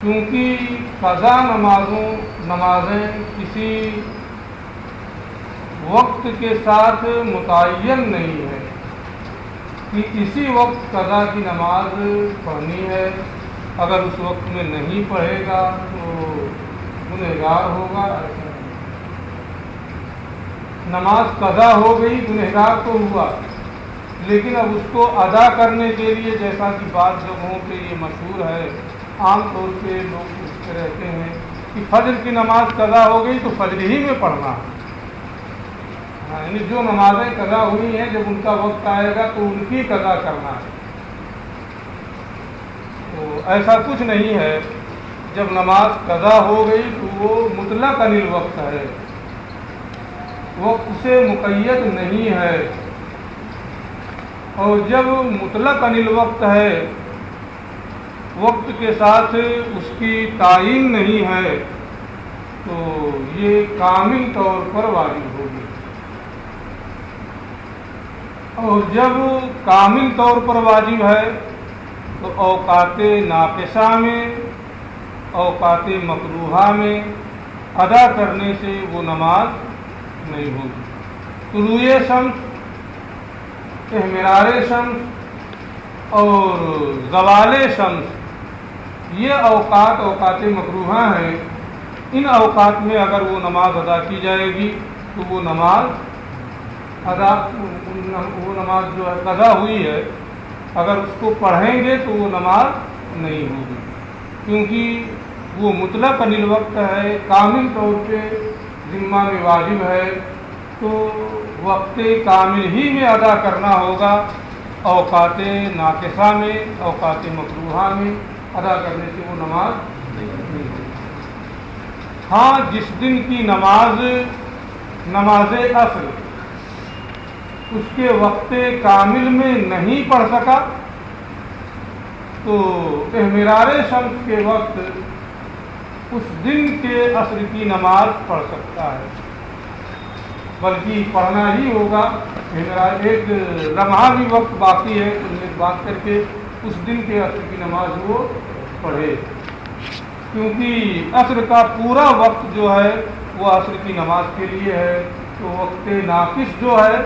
کیونکہ قضا نمازیں کسی وقت کے ساتھ متعین نہیں ہے کہ اسی وقت قضا کی نماز پڑھنی ہے. اگر اس وقت میں نہیں پڑھے گا تو گنہگار ہوگا. نماز قضا ہو گئی، گنہگار تو ہوا، لیکن اب اس کو ادا کرنے کے لیے، جیسا کہ بعض جگہوں پہ یہ مشہور ہے، عام طور پہ لوگ پوچھتے رہتے ہیں کہ فجر کی نماز قضا ہو گئی تو فجر ہی میں پڑھنا ہے. یعنی جو نمازیں قضا ہوئی ہیں جب ان کا وقت آئے گا تو ان کی قضا کرنا ہے. تو ایسا کچھ نہیں ہے. جب نماز قضا ہو گئی تو وہ مطلق عن الوقت ہے، وقت سے مقید نہیں ہے. اور جب مطلق عن الوقت ہے، وقت کے ساتھ اس کی تعین نہیں ہے، تو یہ کامل طور پر واجب ہوگی. اور جب کامل طور پر واجب ہے تو اوقات ناقصہ میں، اوقات مکروہہ میں ادا کرنے سے وہ نماز نہیں ہوگی. طلوع شمس، احمرار شمس اور زوال شمس، یہ اوقات مکروہہ ہیں. ان اوقات میں اگر وہ نماز ادا کی جائے گی تو وہ نماز جو ہے قضا ہوئی ہے. اگر اس کو پڑھیں گے تو وہ نماز نہیں ہوگی، کیونکہ وہ مطلق عن الوقت ہے، کامل طور پہ ذمہ میں واجب ہے. تو وقت کامل ہی میں ادا کرنا ہوگا. اوقات ناقصہ میں، اوقات مکروہہ میں ادا کرنے سے وہ نماز نہیں ہوگی. ہاں، جس دن کی نماز عصر اس کے وقت کامل میں نہیں پڑھ سکا تو احمرار شمس کے وقت اس دن کے عصر کی نماز پڑھ سکتا ہے، بلکہ پڑھنا ہی ہوگا. ایک لمحہ بھی وقت باقی ہے تو نیت بات کر کے اس دن کے عصر کی نماز وہ پڑھے، کیونکہ عصر کا پورا وقت جو ہے وہ عصر کی نماز کے لیے ہے. تو وقت ناقص جو ہے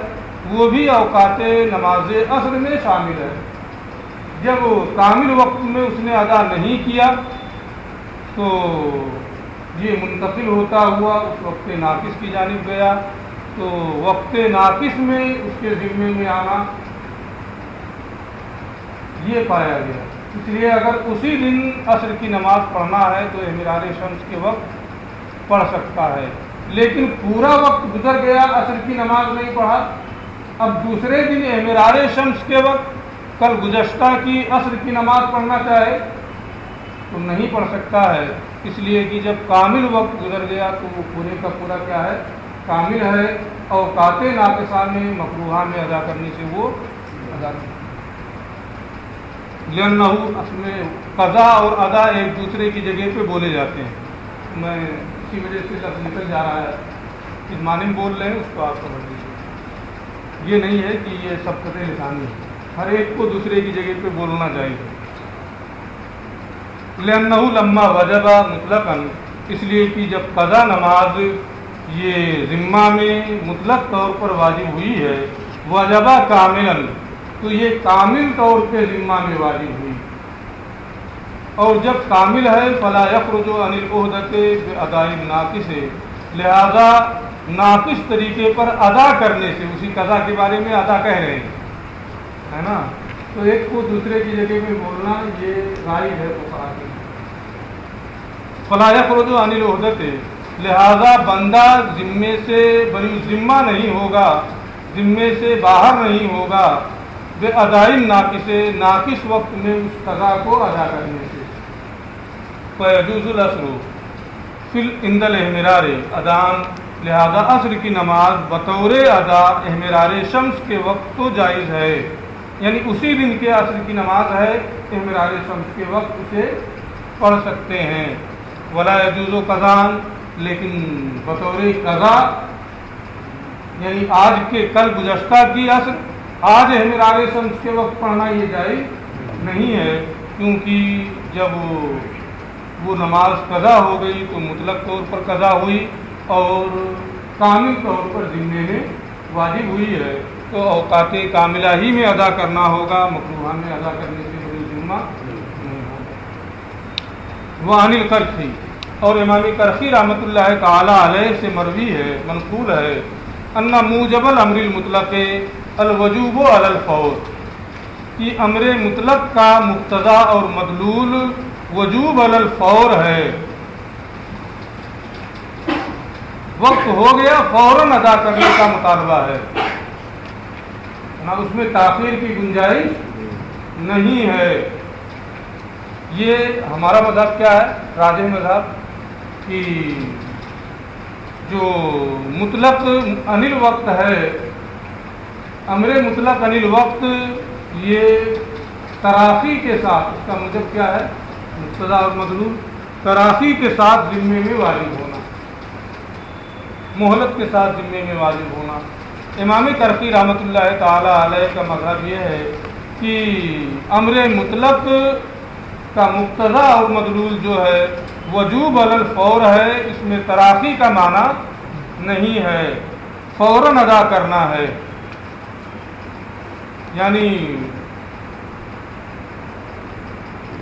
وہ بھی اوقات نماز عصر میں شامل ہے. جب کامل وقت میں اس نے ادا نہیں کیا تو یہ منتقل ہوتا ہوا اس وقت ناقص کی جانب گیا. تو وقت ناقص میں اس کے ذمے میں آنا یہ پایا گیا. اس لیے اگر اسی دن عصر کی نماز پڑھنا ہے تو احمرار شمس کے وقت پڑھ سکتا ہے. لیکن پورا وقت گزر گیا، عصر کی نماز نہیں پڑھا، اب دوسرے دن احمرار شمس کے وقت کل گزشتہ کی عصر کی نماز پڑھنا چاہے تو نہیں پڑھ سکتا ہے. اس لیے کہ جب کامل وقت گزر گیا تو وہ پورے کا پورا کیا ہے، کامل ہے. اوقات ناقصہ میں، مکروہہ میں ادا کرنے سے وہ ادا کرتا. لأنہ اصل میں قضا اور ادا ایک دوسرے کی جگہ پہ بولے جاتے ہیں. میں اسی وجہ سے لفظ نکل جا رہا ہے، اس معنی میں بول رہے ہیں، اس کو آپ سمجھ لیجیے. یہ نہیں ہے کہ یہ سبقت لسانی ہے، ہر ایک کو دوسرے کی جگہ پہ بولنا چاہیے. لأنہ لما وجب مطلقاً، اس لیے کہ جب قضا نماز یہ ذمہ میں مطلق طور پر واجب ہوئی ہے، وجبہ کاملاً، تو یہ کامل طور پہ ذمہ میں واجب ہوئی. اور جب کامل ہے فلا یخرج عن العہدۃ باداء الناقص، لہذا ناقص طریقے پر ادا کرنے سے، اسی قضا کے بارے میں ادا کہہ رہے ہیں، ہے نا، تو ایک کو دوسرے کی جگہ میں بولنا یہ غائب ہے فقہا کی. فلا یخرج عن العہدۃ، لہذا بندہ ذمے سے بری ذمہ نہیں ہوگا، ذمے سے باہر نہیں ہوگا، باداء الناقص، ناقص وقت میں اس قضا کو ادا کرنے سے. فیجوز العصر فی عند الاحمرار ادان، لہذا عصر کی نماز بطور ادا احمرار شمس کے وقت تو جائز ہے. یعنی اسی دن کے عصر کی نماز ہے، احمرار شمس کے وقت اسے پڑھ سکتے ہیں. ولا یجوز قضاء، لیکن بطور قضا یعنی آج کے کل گزشتہ کی عصر آج احمرار شمس کے وقت پڑھنا یہ جائز نہیں ہے، کیونکہ جب وہ نماز قضا ہو گئی تو مطلق طور پر قضا ہوئی اور کامل طور پر ذمے میں واجب ہوئی ہے، تو اوقات کاملہ ہی میں ادا کرنا ہوگا، مکروہہ میں ادا کرنے سے کوئی ذمہ نہیں ہوگا۔ وعن القرخی، اور امام کرخی رحمۃ اللہ تعالی علیہ سے مروی ہے، منقول ہے، ان موجب الامر المطلق الوجوب علی الفور، کہ امر مطلق کا مقتضا اور مدلول وجوب علی الفور ہے، وقت ہو گیا فوراً ادا کرنے کا مطالبہ ہے، نہ اس میں تاخیر کی گنجائش نہیں ہے۔ یہ ہمارا مذہب کیا ہے؟ راجح مذہب کہ جو مطلق عن الوقت ہے، امر مطلق عن الوقت، یہ تراخی کے ساتھ، اس کا مطلب کیا ہے؟ مقتضا اور مدلول تراخی کے ساتھ ذمے میں واجب ہونا، مہلت کے ساتھ ذمے میں واجب ہونا۔ امام کرخی رحمۃ اللہ تعالی علیہ کا مذہب یہ ہے کہ امر مطلق کا مقتضا اور مدلول جو ہے وجوب علی الفور ہے، اس میں تراخی کا معنی نہیں ہے، فوراً ادا کرنا ہے، یعنی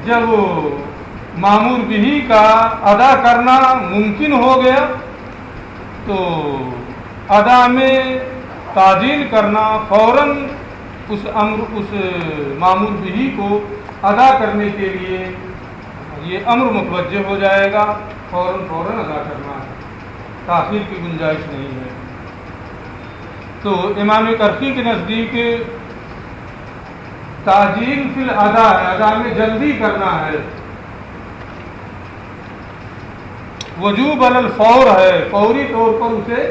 جب مامور بہ کا ادا کرنا ممکن ہو گیا تو ادا میں تعجیل کرنا، فوراً اس مامور بہ کو ادا کرنے کے لیے یہ امر متوجہ ہو جائے گا، فوراً ادا کرنا ہے، تاخیر کی گنجائش نہیں ہے۔ تو امام کرخی کے نزدیک تعجیل فی الادا ہے، ادا میں جلدی کرنا ہے، وجوب علی الفور ہے، فوری طور پر اسے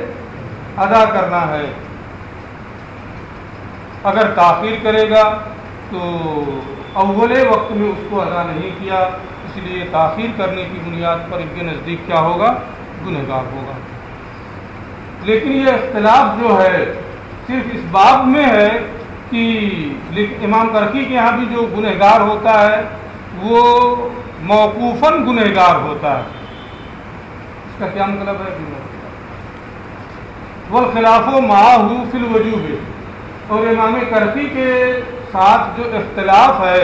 ادا کرنا ہے۔ اگر تاخیر کرے گا تو اول وقت میں اس کو ادا نہیں کیا، اس لیے تاخیر کرنے کی بنیاد پر ان کے نزدیک کیا ہوگا؟ گنہگار ہوگا۔ لیکن یہ اختلاف جو ہے صرف اس باب میں ہے کہ امام کرخی کے یہاں بھی جو گنہگار ہوتا ہے وہ موقوفاً گنہگار ہوتا ہے۔ اس کا کیا مطلب ہے؟ والخلاف معہ فی الوجوب، اور امام کرخی کے ساتھ جو اختلاف ہے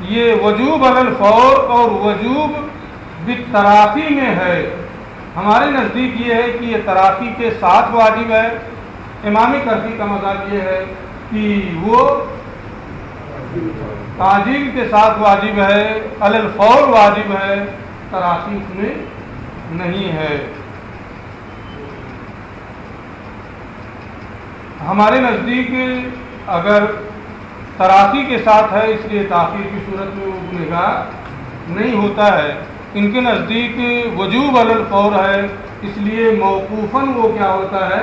یہ وجوب علی الفور اور وجوب بالتراخی میں ہے۔ ہمارے نزدیک یہ ہے کہ یہ تراخی کے ساتھ واجب ہے، امام کرخی کا مذہب یہ ہے کہ وہ تعجیل کے ساتھ واجب ہے، علی الفور واجب ہے، تراخی اس میں نہیں ہے۔ ہمارے نزدیک اگر تراخی کے ساتھ ہے اس لیے تاخیر کی صورت میں وہ گنہگار نہیں ہوتا ہے، ان کے نزدیک وجوب علی الفور ہے، اس لیے موقوفاً وہ کیا ہوتا ہے؟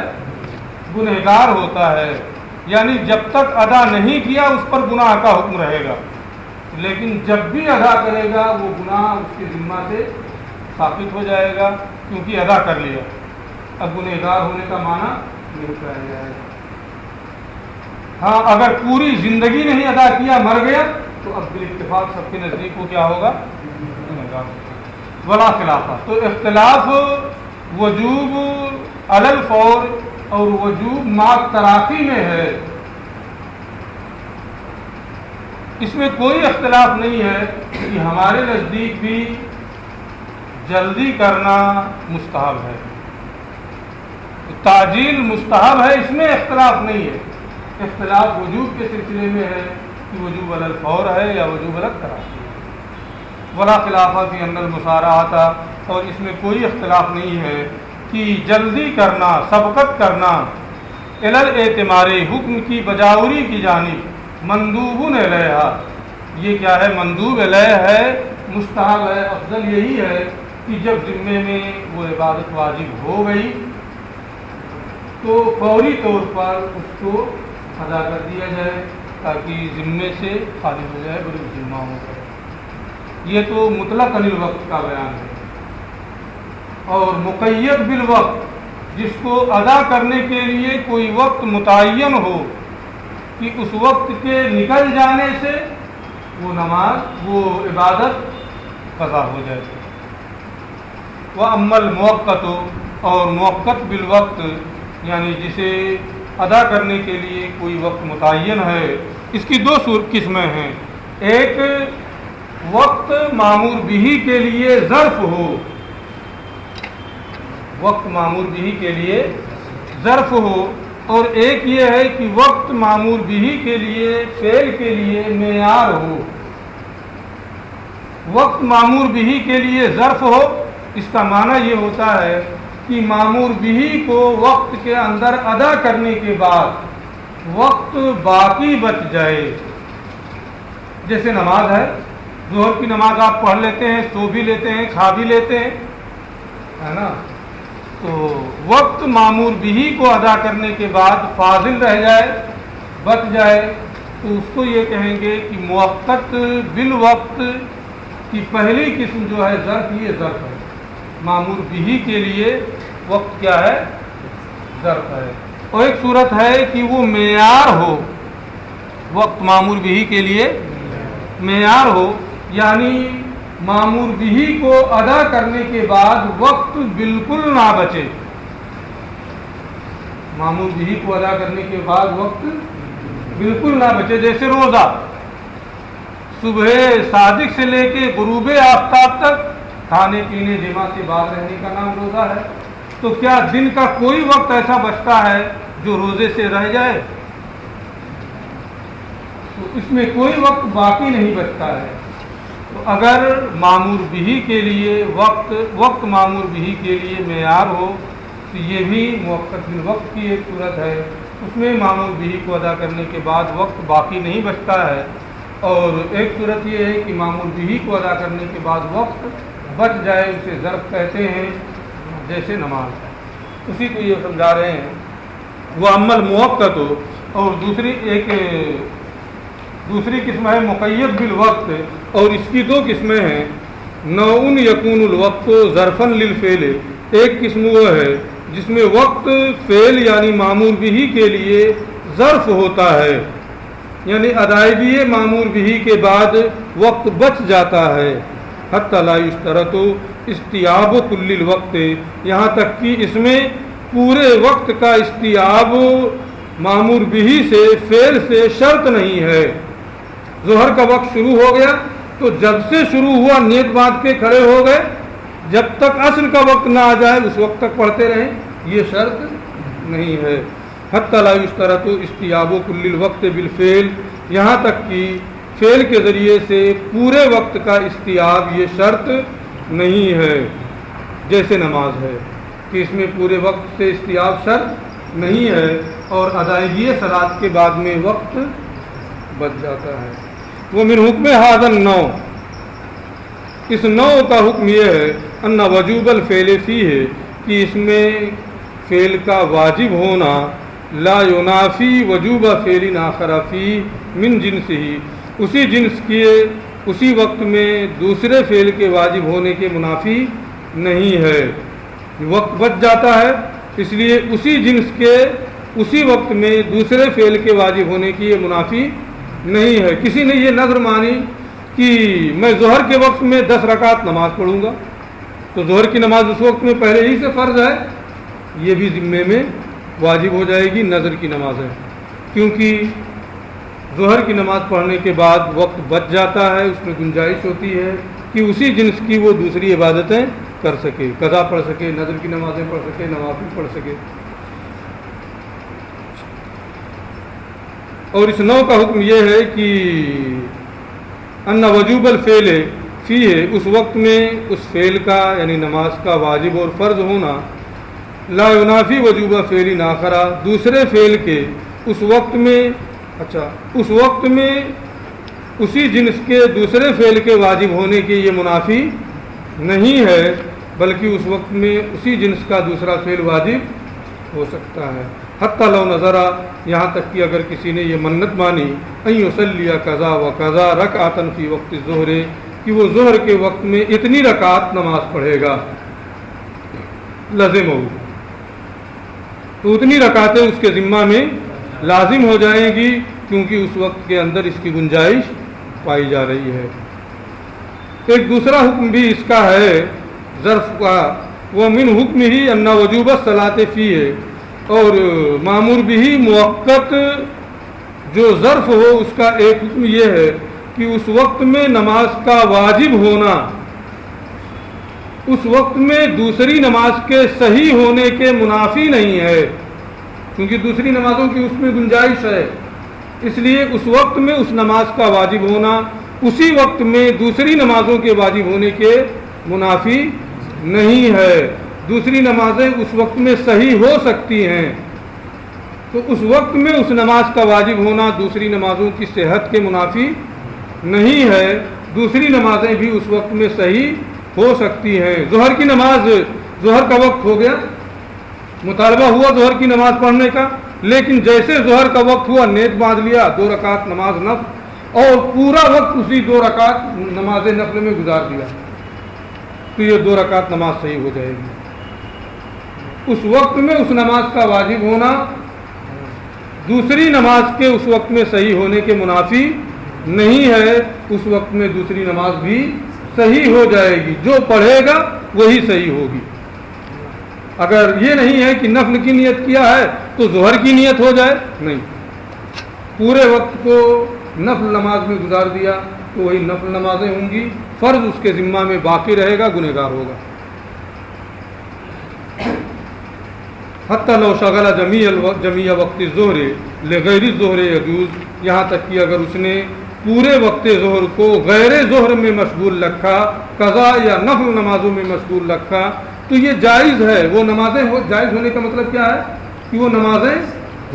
گنہگار ہوتا ہے، یعنی جب تک ادا نہیں کیا اس پر گناہ کا حکم رہے گا، لیکن جب بھی ادا کرے گا وہ گناہ اس کے ذمہ سے ثابت ہو جائے گا، کیونکہ ادا کر لیا، اب گنہگار ہونے کا معنی نہیں کہا جائے گا۔ ہاں اگر پوری زندگی نہیں ادا کیا، مر گیا، تو اب بالاتفاق سب کے نزدیک کو کیا ہوگا؟ ولا خلاف۔ تو اختلاف وجوب علی الفور اور وجوب مع تراخی میں ہے، اس میں کوئی اختلاف نہیں ہے کہ ہمارے نزدیک بھی جلدی کرنا مستحب ہے، تعجیل مستحب ہے، اس میں اختلاف نہیں ہے۔ اختلاف وجوب کے سلسلے میں ہے کہ وجوب علی الفور ہے یا وجوب علی التراخی۔ ولا خلاف فی ان المسارعۃ، اور اس میں کوئی اختلاف نہیں ہے کہ جلدی کرنا، سبقت کرنا، الی الاعتمار، حکم کی بجاوری کی جانب، مندوب الیہا، یہ کیا ہے؟ مندوب الیہ ہے، مستحب ہے، افضل یہی ہے کہ جب ذمے میں وہ عبادت واجب ہو گئی تو فوری طور پر اس کو ادا کر دیا جائے تاکہ ذمے سے خالی ہو جائے، بڑی ذمہ ہو جائے۔ یہ تو مطلق علی الوقت کا بیان ہے۔ اور مقید بالوقت، جس کو ادا کرنے کے لیے کوئی وقت متعین ہو کہ اس وقت کے نکل جانے سے وہ نماز، وہ عبادت قضا ہو جائے تو۔ وَأَمَّا الْمُوَقَّتُ، اور موقت بالوقت یعنی جسے ادا کرنے کے لیے کوئی وقت متعین ہے، اس کی دو قسمیں ہیں۔ ایک وقت مامور بہی کے لیے ظرف ہو، وقت مامور بہی کے لیے ظرف ہو، اور ایک یہ ہے کہ وقت مامور بہی کے لیے فعل کے لیے معیار ہو۔ وقت مامور بہی کے لیے ظرف ہو، اس کا معنی یہ ہوتا ہے کہ مامور بہی کو وقت کے اندر ادا کرنے کے بعد وقت باقی بچ جائے۔ جیسے نماز ہے، ظہر کی نماز آپ پڑھ لیتے ہیں، سو بھی لیتے ہیں، کھا بھی لیتے ہیں، ہے نا، تو وقت معمور بہی کو ادا کرنے کے بعد فاضل رہ جائے، بچ جائے، تو اس کو یہ کہیں گے کہ موقت بالوقت کی پہلی قسم جو ہے ظرف، یہ ظرف ہے۔ معمور بہی کے لیے وقت کیا ہے؟ ظرف ہے۔ اور ایک صورت ہے کہ وہ معیار ہو، وقت معمور بہی کے لیے معیار ہو، یعنی معمور بہی کو ادا کرنے کے بعد وقت بالکل نہ بچے۔ معمور بہی کو ادا کرنے کے بعد وقت بالکل نہ بچے، جیسے روزہ صبح صادق سے لے کے غروب آفتاب تک کھانے پینے جمع سے باز رہنے کا نام روزہ ہے۔ تو کیا دن کا کوئی وقت ایسا بچتا ہے جو روزے سے رہ جائے؟ تو اس میں کوئی وقت باقی نہیں بچتا ہے۔ تو اگر معمور بہی کے لیے وقت معمور بہی کے لیے معیار ہو تو یہ بھی موقت بالوقت کی ایک صورت ہے، اس میں معمور بہی کو ادا کرنے کے بعد وقت باقی نہیں بچتا ہے۔ اور ایک صورت یہ ہے کہ معمور بہی کو ادا کرنے کے بعد وقت بچ جائے، اسے ظرف کہتے ہیں، جیسے نماز ہے۔ اسی کو یہ سمجھا رہے ہیں۔ وہ عمل موقت ہو، اور دوسری قسم ہے مقید بالوقت، اور اس کی دو قسمیں ہیں۔ نوع یکون الوقت ظرفا للفعل، ایک قسم وہ ہے جس میں وقت فعل یعنی معمور بہی کے لیے ظرف ہوتا ہے، یعنی ادائیگی معمور بہی کے بعد وقت بچ جاتا ہے۔ حتی لا یشترط استیعاب کل الوقت، یہاں تک کہ اس میں پورے وقت کا استیعاب معمور بہی سے فعل سے شرط نہیں ہے۔ ظہر کا وقت شروع ہو گیا تو جب سے شروع ہوا نیت باندھ کے کھڑے ہو گئے، جب تک عصر کا وقت نہ آ جائے اس وقت تک پڑھتے رہیں، یہ شرط نہیں ہے۔ حتی لا یشترط استیعاب کل الوقت بالفعل، یہاں تک کہ فعل کے ذریعے سے پورے وقت کا استیعاب یہ شرط نہیں ہے، جیسے نماز ہے کہ اس میں پورے وقت سے استیعاب شرط نہیں ہے، اور ادائیگی صلاۃ کے بعد میں وقت بچ جاتا ہے۔ وہ من حکم ھذا النوع، اس نوع کا حکم یہ ہے ان وجوب الفعل فیہ، کہ اس میں فعل کا واجب ہونا لا ینافی وجوب فعل آخر فی من جنسہ، اسی جنس کے اسی وقت میں دوسرے فعل کے واجب ہونے کے منافی نہیں ہے۔ وقت بچ جاتا ہے، اس لیے اسی جنس کے اسی وقت میں دوسرے فعل کے واجب ہونے کی یہ منافی نہیں ہے۔ کسی نے یہ نظر مانی کہ میں ظہر کے وقت میں 10 رکعت نماز پڑھوں گا، تو ظہر کی نماز اس وقت میں پہلے ہی سے فرض ہے، یہ بھی ذمے میں واجب ہو جائے گی، نظر کی نماز ہے، کیونکہ ظہر کی نماز پڑھنے کے بعد وقت بچ جاتا ہے، اس میں گنجائش ہوتی ہے کہ اسی جنس کی وہ دوسری عبادتیں کر سکے، قضا پڑھ سکے، نظر کی نمازیں پڑھ سکے، نوافل پڑھ سکے۔ اور اس نوع کا حکم یہ ہے کہ ان وجوب الفعل فیہ، اس وقت میں اس فعل کا یعنی نماز کا واجب اور فرض ہونا لا ینافی وجوب فعل آخر، دوسرے فعل کے اس وقت میں اسی جنس کے دوسرے فعل کے واجب ہونے کی یہ منافی نہیں ہے، بلکہ اس وقت میں اسی جنس کا دوسرا فعل واجب ہو سکتا ہے۔ حتی لو نظر، یہاں تک کہ اگر کسی نے یہ منت مانی ان یصلی کذا و کذا رکعۃ فی وقت الظہر، کہ وہ ظہر کے وقت میں اتنی رکعت نماز پڑھے گا، لازم ہو، تو اتنی رکعتیں اس کے ذمہ میں لازم ہو جائیں گی، کیونکہ اس وقت کے اندر اس کی گنجائش پائی جا رہی ہے۔ ایک دوسرا حکم بھی اس کا ہے ظرف کا، وہ من حکم ہی ان وجوب الصلاۃ فی ہے، اور معمور بھی موقت جو ظرف ہو اس کا ایک حکم یہ ہے کہ اس وقت میں نماز کا واجب ہونا اس وقت میں دوسری نماز کے صحیح ہونے کے منافی نہیں ہے، کیونکہ دوسری نمازوں کی اس میں گنجائش ہے، اس لیے اس وقت میں اس نماز کا واجب ہونا اسی وقت میں دوسری نمازوں کے واجب ہونے کے منافی نہیں ہے۔ دوسری نمازیں اس وقت میں صحیح ہو سکتی ہیں، تو اس وقت میں اس نماز کا واجب ہونا دوسری نمازوں کی صحت کے منافی نہیں ہے۔ دوسری نمازیں بھی اس وقت میں صحیح ہو سکتی ہیں۔ ظہر کی نماز، ظہر کا وقت ہو گیا، مطالبہ ہوا ظہر کی نماز پڑھنے کا، لیکن جیسے ظہر کا وقت ہوا نیت باندھ لیا 2 رکعت نماز نفل، اور پورا وقت اسی 2 رکعت نماز نفل میں گزار دیا، تو یہ 2 رکعت نماز صحیح ہو جائے گی۔ اس وقت میں اس نماز کا واجب ہونا دوسری نماز کے اس وقت میں صحیح ہونے کے منافی نہیں ہے، اس وقت میں دوسری نماز بھی صحیح ہو جائے گی، جو پڑھے گا وہی صحیح ہوگی۔ اگر یہ نہیں ہے کہ نفل کی نیت کیا ہے تو ظہر کی نیت ہو جائے، نہیں، پورے وقت کو نفل نماز میں گزار دیا تو وہی نفل نمازیں ہوں گی، فرض اس کے ذمہ میں باقی رہے گا، گنہگار ہوگا۔ حتی لو شغل جمیع وقت ظہر لغیر الظہر یجوز، یہاں تک کہ اگر اس نے پورے وقت ظہر کو غیر ظہر میں مشغول رکھا، قضاء یا نفل نمازوں میں مشغول رکھا، تو یہ جائز ہے۔ وہ نمازیں جائز ہونے کا مطلب کیا ہے کہ وہ نمازیں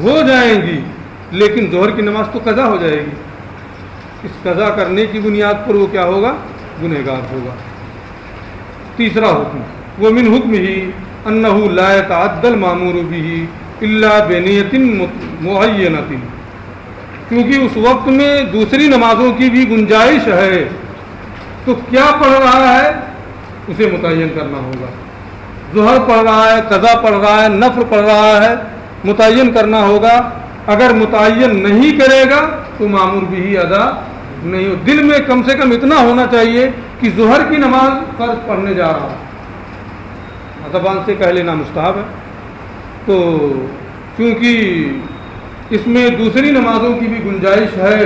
ہو جائیں گی، لیکن ظہر کی نماز تو قضا ہو جائے گی، اس قضا کرنے کی بنیاد پر وہ کیا ہوگا؟ گنہگار ہوگا۔ تیسرا حکم، وہ من حکم ہی انہ لا يتعدى المامور به الا بنیت معینۃ، کیونکہ اس وقت میں دوسری نمازوں کی بھی گنجائش ہے، تو کیا پڑھ رہا ہے اسے متعین کرنا ہوگا۔ ظہر پڑھ رہا ہے، قضا پڑھ رہا ہے، نفل پڑھ رہا ہے، متعین کرنا ہوگا۔ اگر متعین نہیں کرے گا تو معمور بھی ادا نہیں ہو۔ دل میں کم سے کم اتنا ہونا چاہیے کہ ظہر کی نماز فرض پڑھنے جا رہا ہے، زبان سے کہہ لینا مستحب ہے، تو کیونکہ اس میں دوسری نمازوں کی بھی گنجائش ہے،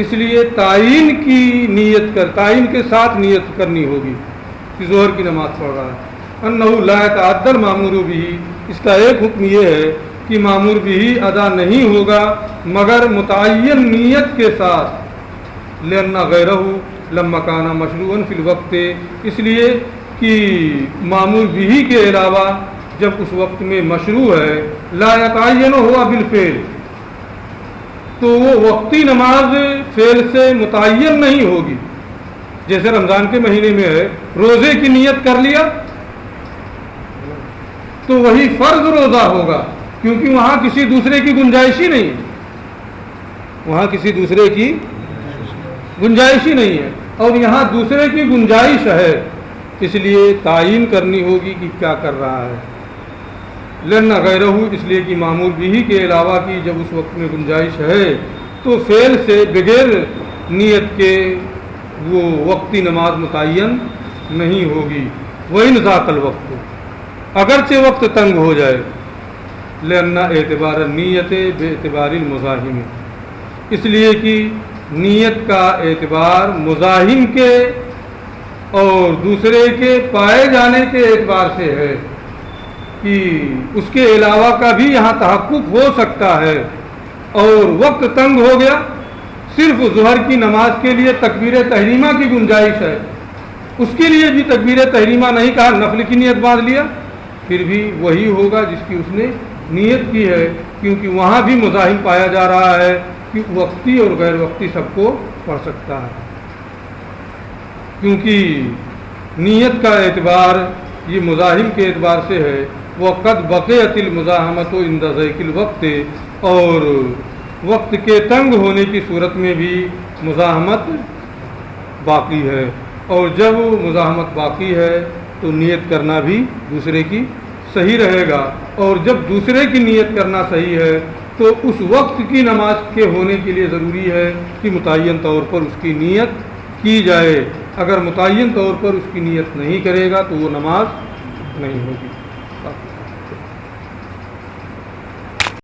اس لیے تعین کے ساتھ نیت کرنی ہوگی کہ ظہر کی نماز پڑھ رہا ہے۔ انہ لا يتعدى المامور به، اس کا ایک حکم یہ ہے کہ معمور بھی ادا نہیں ہوگا مگر متعین نیت کے ساتھ، لأن غیرہ لما کان مشروعا فی الوقت، اس لیے کہ معمول بھی کے علاوہ جب اس وقت میں مشروع ہے، لا یتعین ہوا بالفعل، تو وہ وقتی نماز فعل سے متعین نہیں ہوگی۔ جیسے رمضان کے مہینے میں ہے، روزے کی نیت کر لیا تو وہی فرض روزہ ہوگا، کیونکہ وہاں کسی دوسرے کی گنجائش ہی نہیں ہے، وہاں کسی دوسرے کی گنجائش ہی نہیں ہے، اور یہاں دوسرے کی گنجائش ہے، اس لیے تعین کرنی ہوگی کہ کیا کر رہا ہے۔ لأن غیرہ، اس لیے کہ معمول بھی کے علاوہ کی جب اس وقت میں گنجائش ہے تو فعل سے بغیر نیت کے وہ وقتی نماز متعین نہیں ہوگی۔ وَإِنْ ذَاقَ الْوَقْتُ، اگرچہ وقت تنگ ہو جائے، لأن اعتبار النیت باعتبار المزاحم، اس لیے کہ نیت کا اعتبار مزاحم کے اور دوسرے کے پائے جانے کے اعتبار سے ہے، کہ اس کے علاوہ کا بھی یہاں تحقق ہو سکتا ہے، اور وقت تنگ ہو گیا، صرف ظہر کی نماز کے لیے تکبیر تحریمہ کی گنجائش ہے، اس کے لیے بھی تکبیر تحریمہ نہیں کہا، نفل کی نیت باندھ لیا، پھر بھی وہی ہوگا جس کی اس نے نیت کی ہے، کیونکہ وہاں بھی مزاحم پایا جا رہا ہے کہ وقتی اور غیر وقتی سب کو پڑھ سکتا ہے، کیونکہ نیت کا اعتبار یہ مزاحم کے اعتبار سے ہے۔ وقت بقیت المزاحمت عند ضیق الوقت، اور وقت کے تنگ ہونے کی صورت میں بھی مزاحمت باقی ہے، اور جب مزاحمت باقی ہے تو نیت کرنا بھی دوسرے کی صحیح رہے گا، اور جب دوسرے کی نیت کرنا صحیح ہے تو اس وقت کی نماز کے ہونے کے لیے ضروری ہے کہ متعین طور پر اس کی نیت کی جائے۔ اگر متعین طور پر اس کی نیت نہیں کرے گا تو وہ نماز نہیں ہوگی.